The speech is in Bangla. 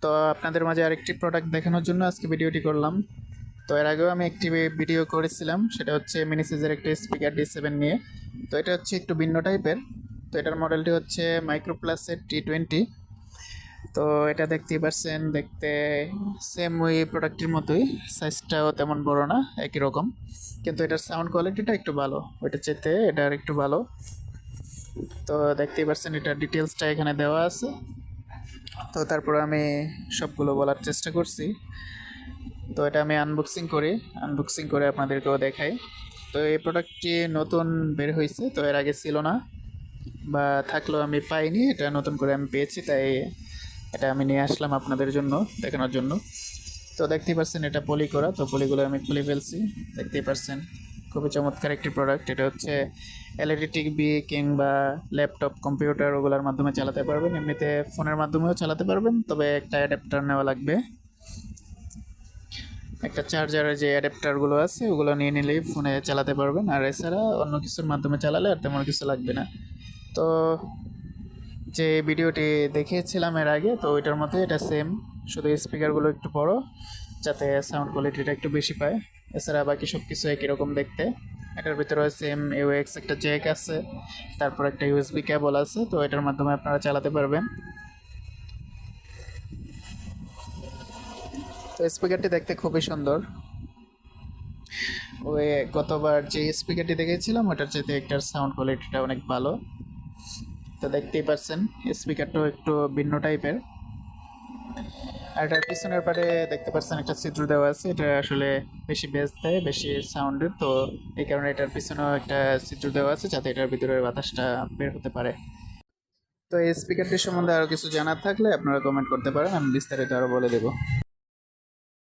তো আপনাদের মাঝে আরেকটি প্রোডাক্ট দেখানোর জন্য আজকে ভিডিওটি করলাম। তো এর আগেও আমি একটি ভিডিও করেছিলাম, সেটা হচ্ছে মিনিসিজের একটা স্পিকার D7 নিয়ে। তো এটা হচ্ছে একটু ভিন্ন টাইপের। তো এটার মডেলটি হচ্ছে মাইক্রোপ্লাসের T20। তো এটা দেখতেই পারছেন, দেখতে সেম ওই প্রোডাক্টের মতোই, সাইজটাও তেমন বড় না, একই রকম। কিন্তু এটার সাউন্ড কোয়ালিটিটা একটু ভালো, ওইটার চেয়ে এটা আর একটু ভালো। তো দেখতেই পারছেন এটার ডিটেলসটা এখানে দেওয়া আছে। তো তারপর আমি সবগুলো বলার চেষ্টা করছি। তো এটা আমি আনবক্সিং করে আপনাদেরকেও দেখাই। তো এই প্রোডাক্টটি নতুন বের হয়েছে, তো এর আগে ছিল না, বা থাকলেও আমি পাইনি। এটা নতুন করে আমি পেয়েছি, তাই এটা আমি নিয়ে আসলাম আপনাদের জন্য দেখানোর জন্য। তো দেখতেই পাচ্ছেন এটা পলি করা, তো পলিগুলো আমি খুলে ফেলছি। দেখতেই পাচ্ছেন খুবই চমৎকার একটি প্রোডাক্ট। এটা হচ্ছে এলইডি টিভি কিংবা ল্যাপটপ, কম্পিউটার ওগুলোর মাধ্যমে চালাতে পারবেন, এমনিতে ফোনের মাধ্যমেও চালাতে পারবেন, তবে একটা অ্যাডাপ্টার নেওয়া লাগবে। একটা চার্জারের যে অ্যাডাপ্টারগুলো আছে ওগুলো নিয়ে নিলেই ফোনে চালাতে পারবেন, আর এছাড়া অন্য কিছুর মাধ্যমে চালালে আর তেমন কিছু লাগবে না। তো যে ভিডিওটি দেখিয়েছিলাম এর আগে, তো ওইটার মধ্যে এটা সেম, শুধু স্পিকারগুলো একটু বড় যাতে সাউন্ড কোয়ালিটিটা একটু বেশি পায়। এছাড়া বাকি সব কিছু একই রকম দেখতে। এটার ভিতরে সেম ইউএক্স একটা জ্যাক আছে, তারপর একটা ইউএসবি কেবল আছে, তো এটার মাধ্যমে আপনারা চালাতে পারবেন। তো স্পিকারটি দেখতে খুবই সুন্দর। ওই গতবার যে স্পিকারটি দেখেছিলাম ওটার চাইতে একটার সাউন্ড কোয়ালিটিটা অনেক ভালো। তো দেখতেই পাচ্ছেন স্পিকারটাও একটু ভিন্ন টাইপের। আর এটার পিছনের পারে দেখতে পাচ্ছেন একটা ছিদ্র দেওয়া আছে, এটা আসলে বেশি বেস দেয়, বেশি সাউন্ডের, তো এই কারণে এটার পিছনেও একটা ছিদ্র দেওয়া আছে যাতে এটার ভিতরে বাতাসটা বের হতে পারে। তো এই স্পিকারটির সম্বন্ধে আরও কিছু জানার থাকলে আপনারা কমেন্ট করতে পারেন, আমি বিস্তারিত আরও বলে দেবো।